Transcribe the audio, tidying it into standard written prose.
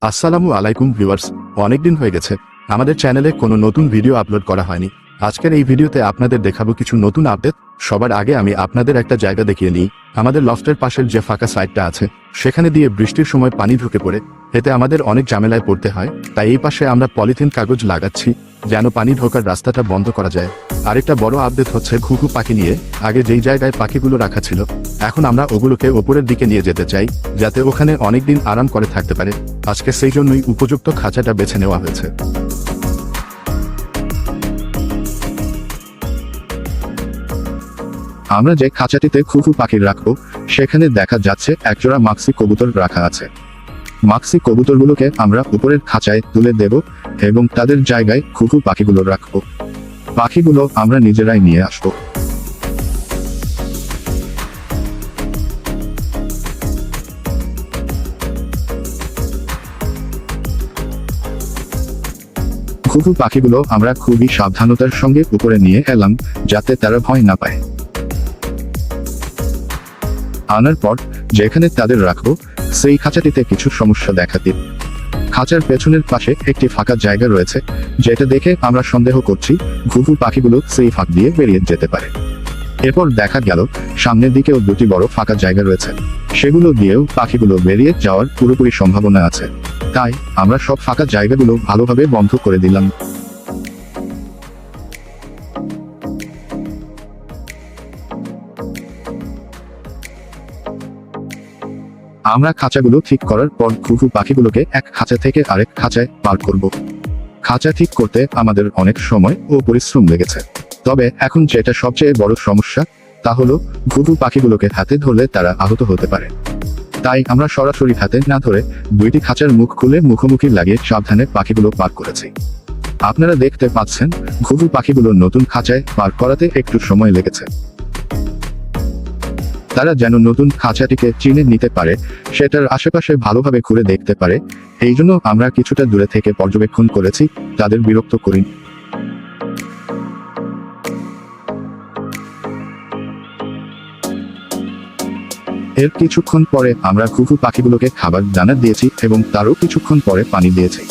আসসালামু আলাইকুম ভিউয়ার্স, অনেকদিন হয়ে গেছে আমাদের চ্যানেলে কোনো নতুন ভিডিও আপলোড করা হয়নি। আজকের এই ভিডিওতে আপনাদের দেখাবো কিছু নতুন আপডেট। সবার আগে আমি আপনাদের একটা জায়গা দেখিয়ে নিই। আমাদের লফটের পাশের যে ফাঁকা সাইডটা আছে সেখানে দিয়ে বৃষ্টির সময় পানি ঢুকে পড়ে, এতে আমাদের অনেক ঝামেলায় পড়তে হয়। তাই এই পাশে আমরা পলিথিন কাগজ লাগাচ্ছি যেন পানি ঢোকার রাস্তাটা বন্ধ করা যায়। আরেকটা বড় আপডেট হচ্ছে ঘুঘু পাখি নিয়ে। আগে যেই জায়গায় পাখিগুলো রাখা ছিল এখন আমরা ওগুলোকে ওপরের দিকে নিয়ে যেতে চাই যাতে ওখানে অনেকদিন আরাম করে থাকতে পারে। আজকে সেই জন্যই উপযুক্ত খাঁচাটা বেছে নেওয়া হয়েছে। আমরা যে খাঁচাটিতে ঘুঘু পাখি রাখবো সেখানে দেখা যাচ্ছে একজোড়া মাক্সি কবুতর রাখা আছে। মাক্সি কবুতরগুলোকে আমরা উপরের খাঁচায় তুলে দেব এবং তাদের জায়গায় ঘুঘু পাখিগুলো রাখবো। পাখিগুলো আমরা নিজেরাই নিয়ে আসবো। ঘুঘু পাখিগুলো আমরা খুবই সাবধানতার সঙ্গে উপরে নিয়ে এলাম যাতে তারা ভয় না পায়। আনার পর যেখানে তাদের রাখবো সেই খাঁচাটিতে কিছু সমস্যা দেখা দিল। খাঁচার পেছনের পাশে একটি ফাঁকা জায়গা রয়েছে যেটা দেখে আমরা সন্দেহ করছি ঘুঘু পাখিগুলো সেই ফাঁক দিয়ে বেরিয়ে যেতে পারে। এরপর দেখা গেল সামনের দিকেও দুটি বড় ফাঁকা জায়গা রয়েছে, সেগুলো দিয়েও পাখিগুলো বেরিয়ে যাওয়ার পুরোপুরি সম্ভাবনা আছে। তাই আমরা সব ফাঁকা জায়গাগুলো ভালোভাবে বন্ধ করে দিলাম। আমরা খাঁচাগুলো ঠিক করার পর ঘুঘু পাখিগুলোকে এক খাঁচা থেকে আরেক খাঁচায় পার করব। খাঁচা ঠিক করতে আমাদের অনেক সময় ও পরিশ্রম লেগেছে, তবে এখন যেটা সবচেয়ে বড় সমস্যা তা হলো ঘুঘু পাখিগুলোকে হাতে ধরলে তারা আহত হতে পারে। তাই আমরা সরাসরি হাতে না ধরে দুইটি খাঁচার মুখ খুলে মুখোমুখি লাগিয়ে সাবধানে পাখিগুলো পার করেছি। আপনারা দেখতে পাচ্ছেন ঘুঘু পাখিগুলো নতুন খাঁচায় পার করাতে একটু সময় লেগেছে। তারা যেন নতুন খাঁচাটিকে চিনে নিতে পারে, সেটার আশেপাশে ভালোভাবে ঘুরে দেখতে পারে, এই জন্য আমরা কিছুটা দূরে থেকে পর্যবেক্ষণ করেছি, তাদের বিরক্ত করিনি। এর কিছুক্ষণ পরে আমরা ঘুঘু পাখিগুলোকে খাবার দানা দিয়েছি এবং তারও কিছুক্ষণ পরে পানি দিয়েছি।